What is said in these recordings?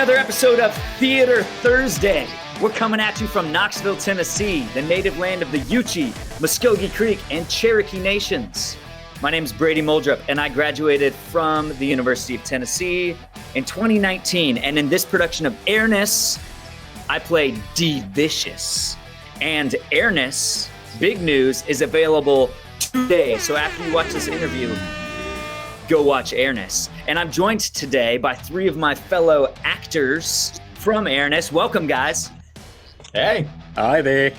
another episode of Theater Thursday. We're coming at you from Knoxville, Tennessee, the native land of the Yuchi, Muskogee Creek, and Cherokee nations. My name is Brady Moldrup, and I graduated from the University of Tennessee in 2019. And in this production of Airness, I played D-Vicious. And Airness, big news, is available today. So after you watch this interview, go watch Airness. And I'm joined today by three of my fellow actors from Airness. Welcome, guys. Hey. Hi there.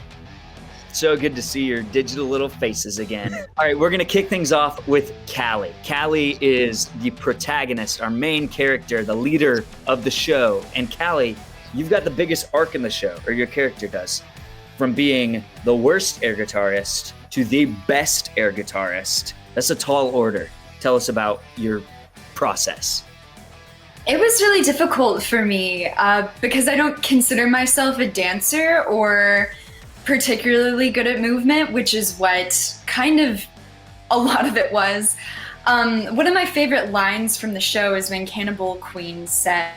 So good to see your digital little faces again. All right, we're going to kick things off with Callie. Callie is the protagonist, our main character, the leader of the show. And Callie, you've got the biggest arc in the show, or your character does, from being the worst air guitarist to the best air guitarist. That's a tall order. Tell us about your process. It was really difficult for me because I don't consider myself a dancer or particularly good at movement, which is what kind of a lot of it was. One of my favorite lines from the show is when Cannibal Queen said,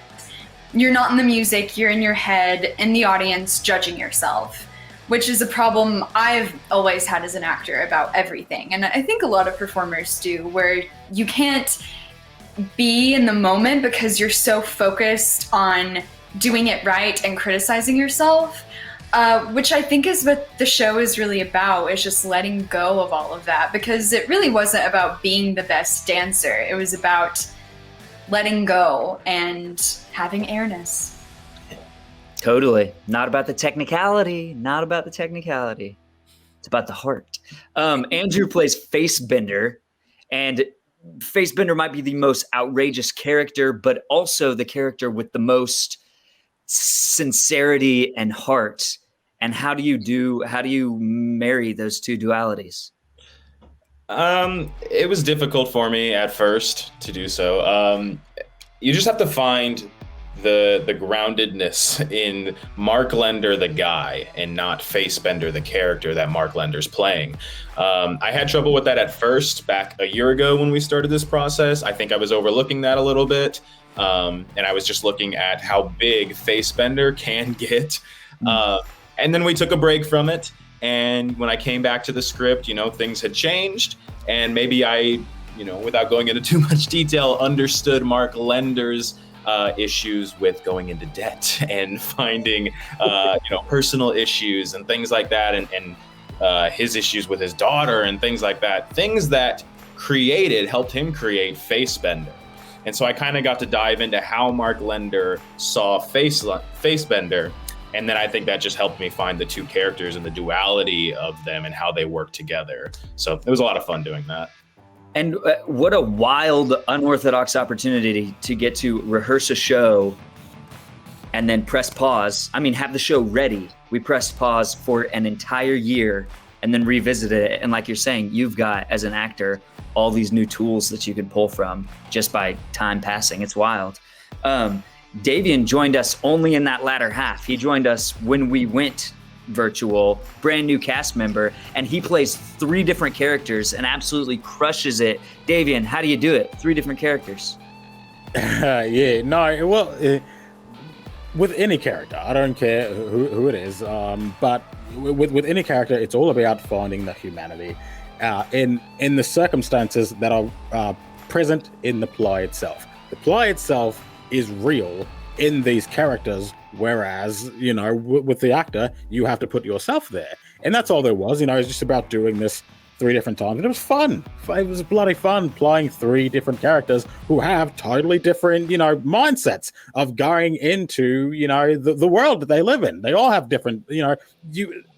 "You're not in the music, you're in your head, in the audience, judging yourself," which is a problem I've always had as an actor about everything. And I think a lot of performers do, where you can't be in the moment because you're so focused on doing it right and criticizing yourself, which I think is what the show is really about, is just letting go of all of that, because it really wasn't about being the best dancer. It was about letting go and having airness. Totally. Not about the technicality. Not about the technicality. It's about the heart. Andrew plays Facebender, and Facebender might be the most outrageous character, but also the character with the most sincerity and heart. And how do you marry those two dualities? It was difficult for me at first to do so. You just have to find the groundedness in Mark Lender, the guy, and not Facebender, the character that Mark Lender's playing. I had trouble with that at first, back a year ago when we started this process. I think I was overlooking that a little bit, and I was just looking at how big Facebender can get. And then we took a break from it, and when I came back to the script, things had changed, and maybe I, without going into too much detail, understood Mark Lender's issues with going into debt and finding, personal issues and things like that, and his issues with his daughter and things like that. Things that helped him create Facebender. And so I kind of got to dive into how Mark Lender saw Facebender. And then I think that just helped me find the two characters and the duality of them and how they work together. So it was a lot of fun doing that. And what a wild, unorthodox opportunity to get to rehearse a show and then press pause. I mean, have the show ready. We pressed pause for an entire year and then revisit it. And like you're saying, you've got, as an actor, all these new tools that you can pull from just by time passing. It's wild. Davion joined us only in that latter half. He joined us when we went virtual, brand new cast member, and he plays three different characters and absolutely crushes it. Davion, how do you do it? Three different characters. With any character, I don't care who it is, but with any character, it's all about finding the humanity in the circumstances that are present in the play itself. The play itself is real in these characters, whereas, with the actor, you have to put yourself there. And that's all there was. It was just about doing this three different times. And it was fun. It was bloody fun playing three different characters who have totally different, mindsets of going into, the world that they live in. They all have different,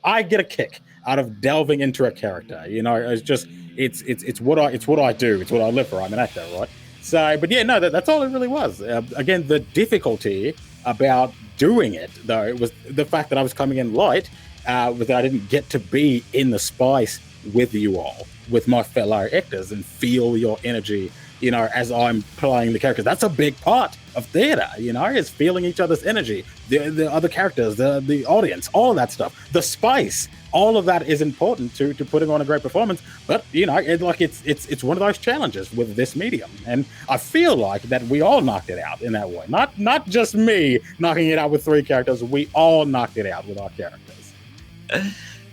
I get a kick out of delving into a character. It's just, it's what I do. It's what I live for. I'm an actor, right? So, but that's all it really was. Again, the difficulty about doing it, though, it was the fact that I was coming in light, that I didn't get to be in the spice with you all, with my fellow actors, and feel your energy, as I'm playing the characters. That's a big part of theater, is feeling each other's energy, the other characters, the audience, all of that stuff. The spice all of that is important to putting on a great performance. But it's one of those challenges with this medium, and I feel like that we all knocked it out in that way. Not just me knocking it out with 3 characters. We all knocked it out with our characters.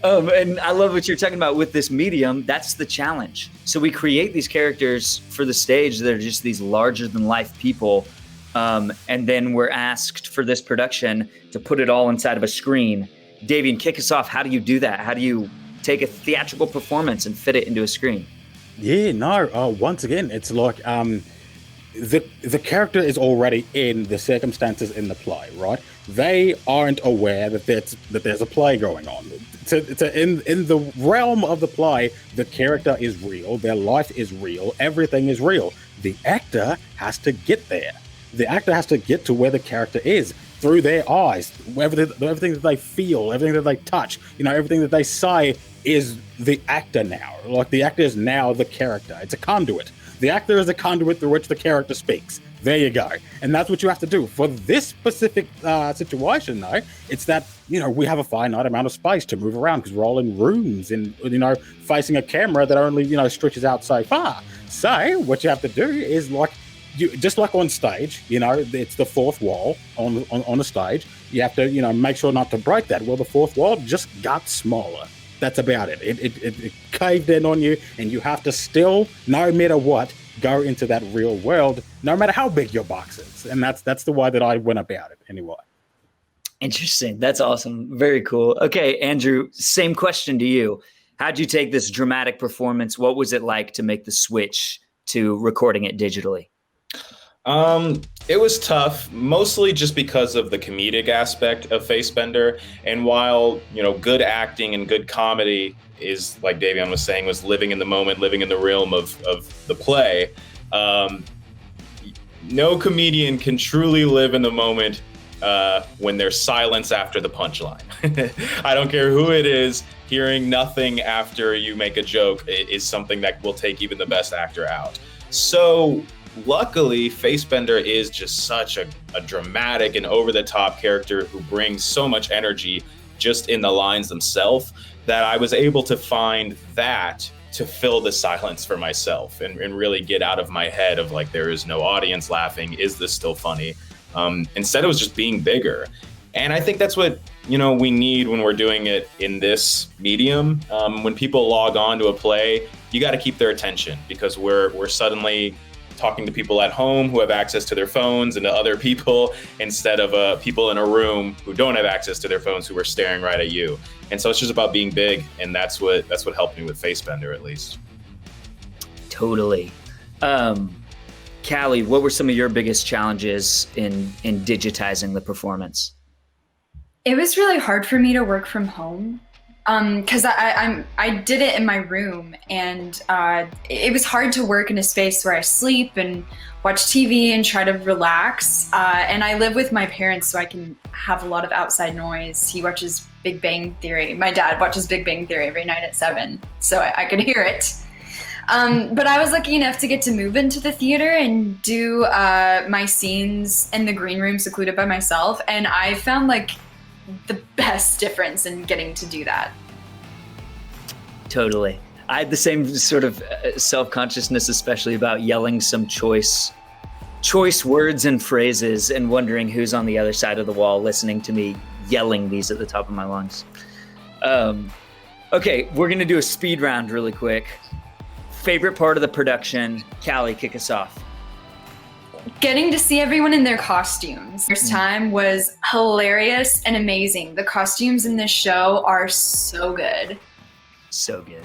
And I love what you're talking about with this medium. That's the challenge. So we create these characters for the stage that are just these larger than life people. And then we're asked for this production to put it all inside of a screen. Davion, kick us off. How do you do that? How do you take a theatrical performance and fit it into a screen? Yeah, no. Once again, it's like the character is already in the circumstances in the play, right? They aren't aware that there's a play going on. In the realm of the play, the character is real, their life is real, everything is real. The actor has to get there. The actor has to get to where the character is through their eyes. Everything that they feel, everything that they touch, everything that they say is the actor now. Like, the actor is now the character. It's a conduit. The actor is a conduit through which the character speaks. There you go. And that's what you have to do. For this specific situation, though, it's that, we have a finite amount of space to move around because we're all in rooms and, facing a camera that only, stretches out so far. So what you have to do is, just like on stage, it's the fourth wall on a stage. You have to, make sure not to break that. Well, the fourth wall just got smaller. That's about it. It caved in on you, and you have to still, no matter what, go into that real world, no matter how big your box is. And that's the way that I went about it anyway. Interesting. That's awesome. Very cool. Okay, Andrew, same question to you. How'd you take this dramatic performance? What was it like to make the switch to recording it digitally? It was tough, mostly just because of the comedic aspect of Facebender. And while, good acting and good comedy is, like Davion was saying, was living in the moment, living in the realm of the play, no comedian can truly live in the moment when there's silence after the punchline. I don't care who it is, hearing nothing after you make a joke is something that will take even the best actor out. So luckily, Facebender is just such a dramatic and over-the-top character who brings so much energy just in the lines themselves that I was able to find that to fill the silence for myself and really get out of my head of there is no audience laughing. Is this still funny? Instead, it was just being bigger. And I think that's what, we need when we're doing it in this medium. When people log on to a play, you got to keep their attention because we're suddenly talking to people at home who have access to their phones and to other people instead of people in a room who don't have access to their phones who are staring right at you. And so it's just about being big, and that's what helped me with Facebender, at least. Totally. Callie, what were some of your biggest challenges in digitizing the performance? It was really hard for me to work from home. Because I did it in my room, and it was hard to work in a space where I sleep and watch TV and try to relax. And I live with my parents, so I can have a lot of outside noise. He watches Big Bang Theory. My dad watches Big Bang Theory every night at 7, so I could hear it. But I was lucky enough to get to move into the theater and do my scenes in the green room secluded by myself, and I found the best difference in getting to do that. Totally. I had the same sort of self-consciousness, especially about yelling some choice words and phrases and wondering who's on the other side of the wall listening to me yelling these at the top of my lungs. Okay, we're going to do a speed round really quick. Favorite part of the production? Callie, kick us off. Getting to see everyone in their costumes. First time was hilarious and amazing. The costumes in this show are so good. So good.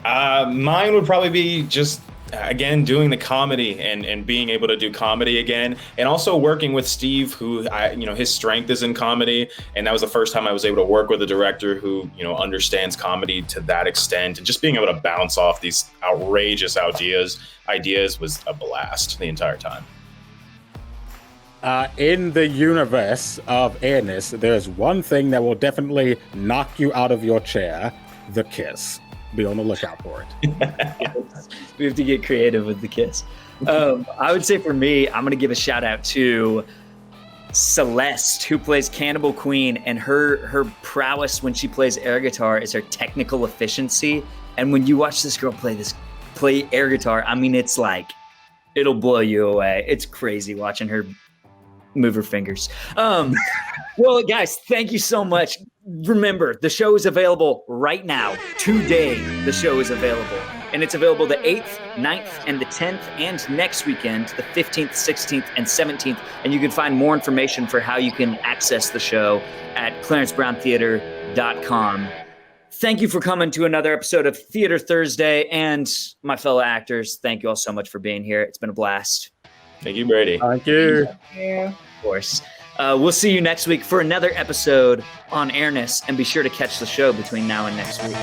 Mine would probably be just, again, doing the comedy and being able to do comedy again. And also working with Steve, who, his strength is in comedy. And that was the first time I was able to work with a director who, understands comedy to that extent. And just being able to bounce off these outrageous ideas was a blast the entire time. In the universe of Airness, there's one thing that will definitely knock you out of your chair: the kiss. Be on the lookout for it. We have to get creative with the kiss. I would say for me, I'm going to give a shout out to Celeste, who plays Cannibal Queen, and her prowess when she plays air guitar is her technical efficiency. And when you watch this girl play air guitar, I mean, it's like, it'll blow you away. It's crazy watching her move her fingers. Well, guys, thank you so much. Remember, the show is available right now. Today, the show is available. And it's available the 8th, 9th, and the 10th, and next weekend, the 15th, 16th, and 17th. And you can find more information for how you can access the show at clarencebrowntheater.com. Thank you for coming to another episode of Theater Thursday. And my fellow actors, thank you all so much for being here. It's been a blast. Thank you, Brady. Thank you. Of course. We'll see you next week for another episode on Airness. And be sure to catch the show between now and next week.